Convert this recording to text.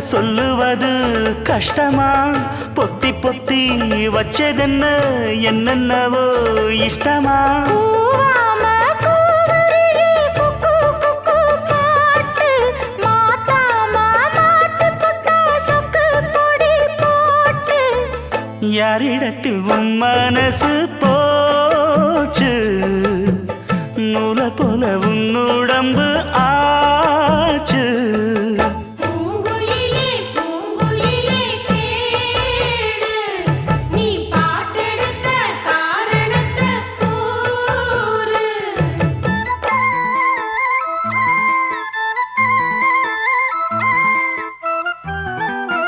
சொல்லுவது கஷ்டமா பொத்தி பொத்தி வச்சதென்ன என்னென்னவோ இஷ்டமா யாரிடத்தில் உன் மனசு போச்சு நூலை போல உன் உடம்பு